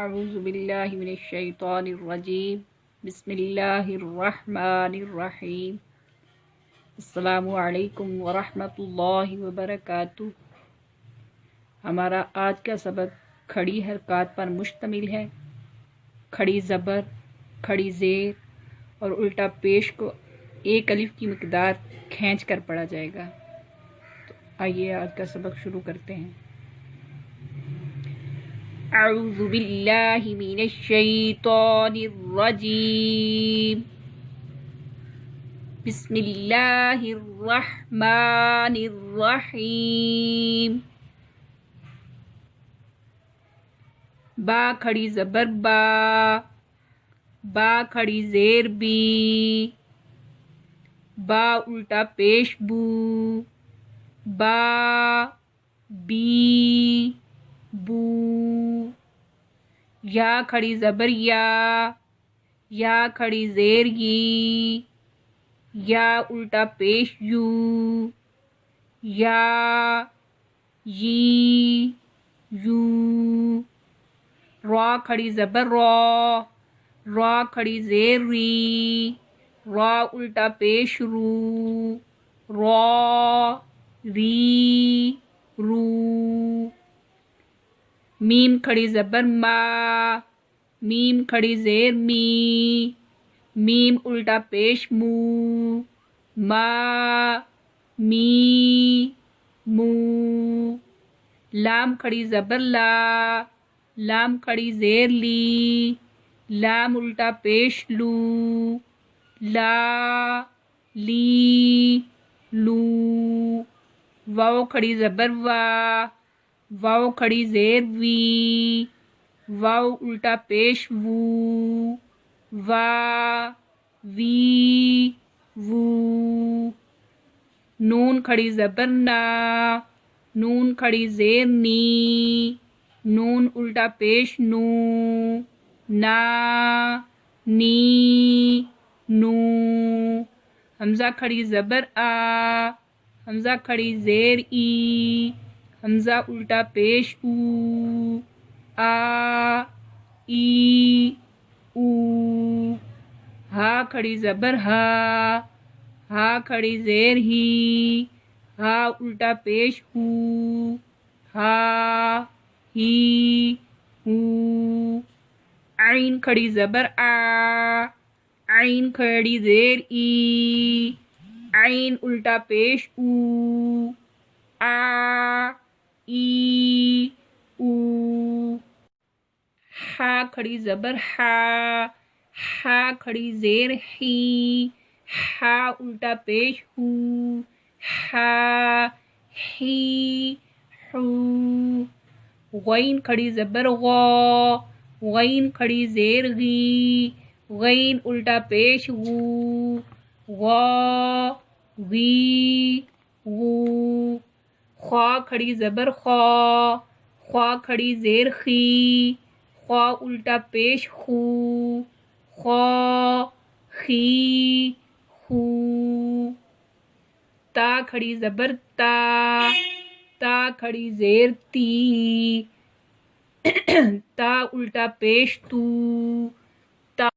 اعوذ باللہ من الشیطان الرجیم بسم اللہ الرحمن الرحیم السلام علیکم ورحمۃ اللہ وبرکاتہ۔ ہمارا آج کا سبق کھڑی حرکات پر مشتمل ہے۔ کھڑی زبر، کھڑی زیر اور الٹا پیش کو ایک الف کی مقدار کھینچ کر پڑھا جائے گا۔ تو آئیے آج کا سبق شروع کرتے ہیں۔ اعوذ باللہ من الشیطان الرجیم بسم اللہ الرحمن الرحیم۔ با کھڑی زبر با، با کھڑی زیر بی، با الٹا پیش بو، با بی بو۔ یا کھڑی زبر یا کھڑی زیر یی، یا الٹا پیش یو، یا یی یو۔ را کھڑی زبر را کھڑی زیر ری، را الٹا پیش رو، را ری رو۔ میم کھڑی زبر ما، میم کھڑی زیر می، میم الٹا پیش مو، ما می مو۔ لام کھڑی زبر لا، لام کھڑی زیر لی، لام الٹا پیش لو، لا لی لو۔ واو کھڑی زبر وا، واو کھڑی زیر وی، واو الٹا پیش وو، وا وی وو۔ نون کھڑی زبر نا، نون کھڑی زیر نی، نون الٹا پیش نو، نا نی نو۔ حمزہ کھڑی زبر آ، حمزہ کھڑی زیر ای، حمزہ الٹا پیش او، آ ای او۔ ہا کھڑی زبر ہا، ہا کھڑی زیر ہی، ہا الٹا پیش ہو، ہا ہی ہو۔ عین کھڑی زبر آ، عین کھڑی زیر ای، عین الٹا پیش او، آ ای او۔ ہا کھڑی زبر ہا، ہا کھڑی زیر ہی، ہا الٹا پیش ہو، ہا ہی ہو۔ غین کھڑی زبر غا، غین کھڑی زیر غی، غین الٹا پیش غو، غا غی غو۔ خوا کھڑی زبر خوا، خوا کھڑی زیر خی، خوا الٹا پیش خو، خوا خی خو۔ تا کھڑی زبر تا، تا کھڑی زیر تی، تا الٹا پیش تو، تا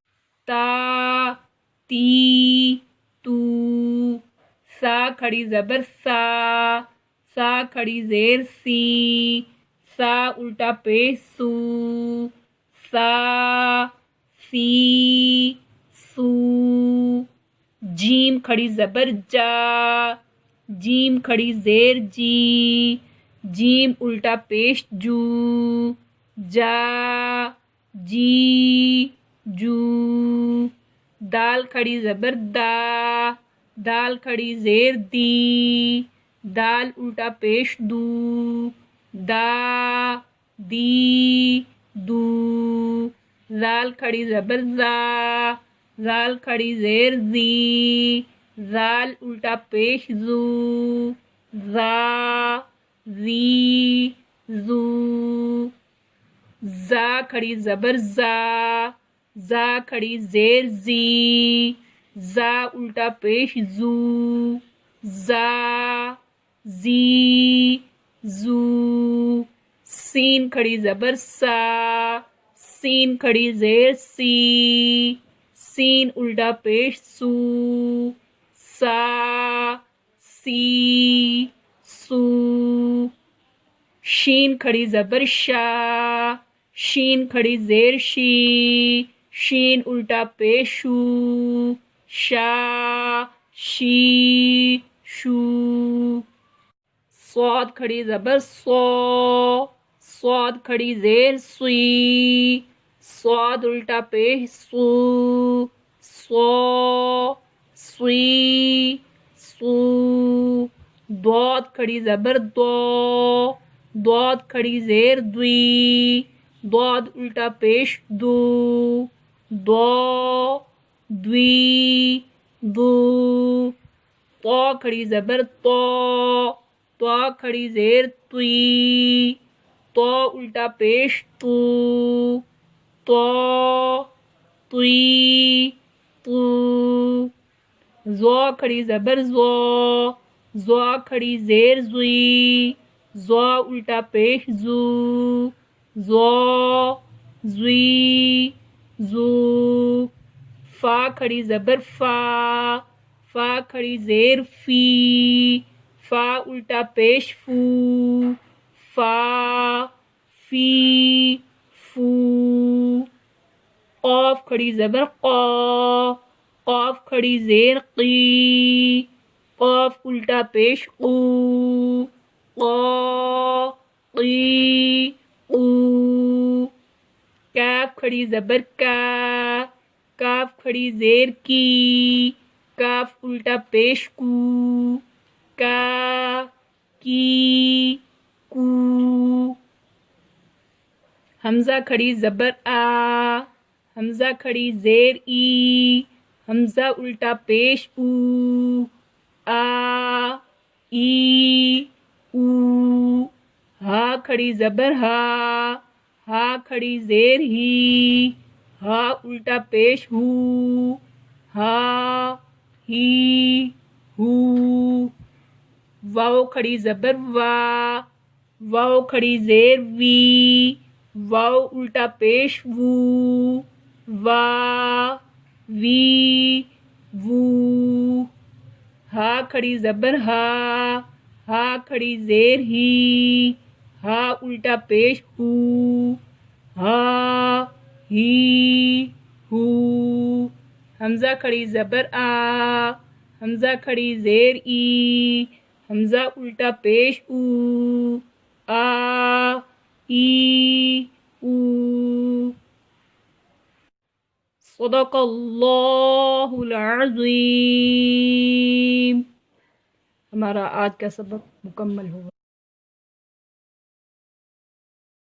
تی تو۔ سا کھڑی زبر سا، سا کھڑی زیر سی، سا الٹا پیش سو، سا سی سو۔ جیم کھڑی زبر جا، جیم کھڑی زیر جی، جیم الٹا پیش جو، جا جی جو۔ دال کھڑی زبر دا، دال کھڑی زیر دی، دال الٹا پیش دو، دا دی دو۔ زال کھڑی زبر زا، زال کھڑی زیر زی، زال الٹا پیش زو، زا زی زو۔ زا کھڑی زبر زا، زا کھڑی زیر زی، زا الٹا پیش زو، زا زی زو۔ سین کھڑی زبر سا، سین کھڑی زیر سی، سین الٹا پیش سو، سا، سی، سو، شین کھڑی زبر شا، شین کھڑی زیر شی، شین الٹا پیش شو، شا، شی، شو، صاد کھڑی زبر سو، صاد کھڑی زیر سوئی، صاد الٹا پیش سو، سو، سوئی، سو، ضاد کھڑی زبر دو، ضاد کھڑی زیر دوئی، ضاد الٹا پیش دو، دو، دوئی، دو، طا کھڑی زبر تو، طا کھڑی زیر توئی، طا الٹا پیش تو، تو، توئی، تو، زو کھڑی زبر زو، زو کھڑی زیر زوئی، زو الٹا پیش زو، زو، زوئی، زو، فا کھڑی زبر فا، فا کھڑی زیر فی، فا الٹا پیش فو، فا، فی، فو، قاف کھڑی زبر قا، قاف کھڑی زیر قی، قاف الٹا پیش قو، قا، قی، قو، کاف کھڑی زبر کا، کاف کھڑی زیر کی، کاف الٹا پیش کو، کا، کی، کو، حمزہ کھڑی زبر آ، حمزہ کھڑی زیر ای، حمزہ الٹا پیش او، آ، ای، او، ہا کھڑی زبر ہا، ہا کھڑی زیر ہی، ہا الٹا پیش ہو، ہا، ہی، ہو، واو کھڑی زبر وا، واو کھڑی زیر وی، واو الٹا پیش وو، وا، وی، وو، ہا کھڑی زبر ہا، ہا کھڑی زیر ہی، ہا الٹا پیش ہو، ہا، ہی، ہو، حمزہ کھڑی زبر آ، حمزہ کھڑی زیر ای، حمزہ الٹا پیش او، آ، ای، او۔ صدق اللہ العظیم۔ ہمارا آج کا سبق مکمل ہوا۔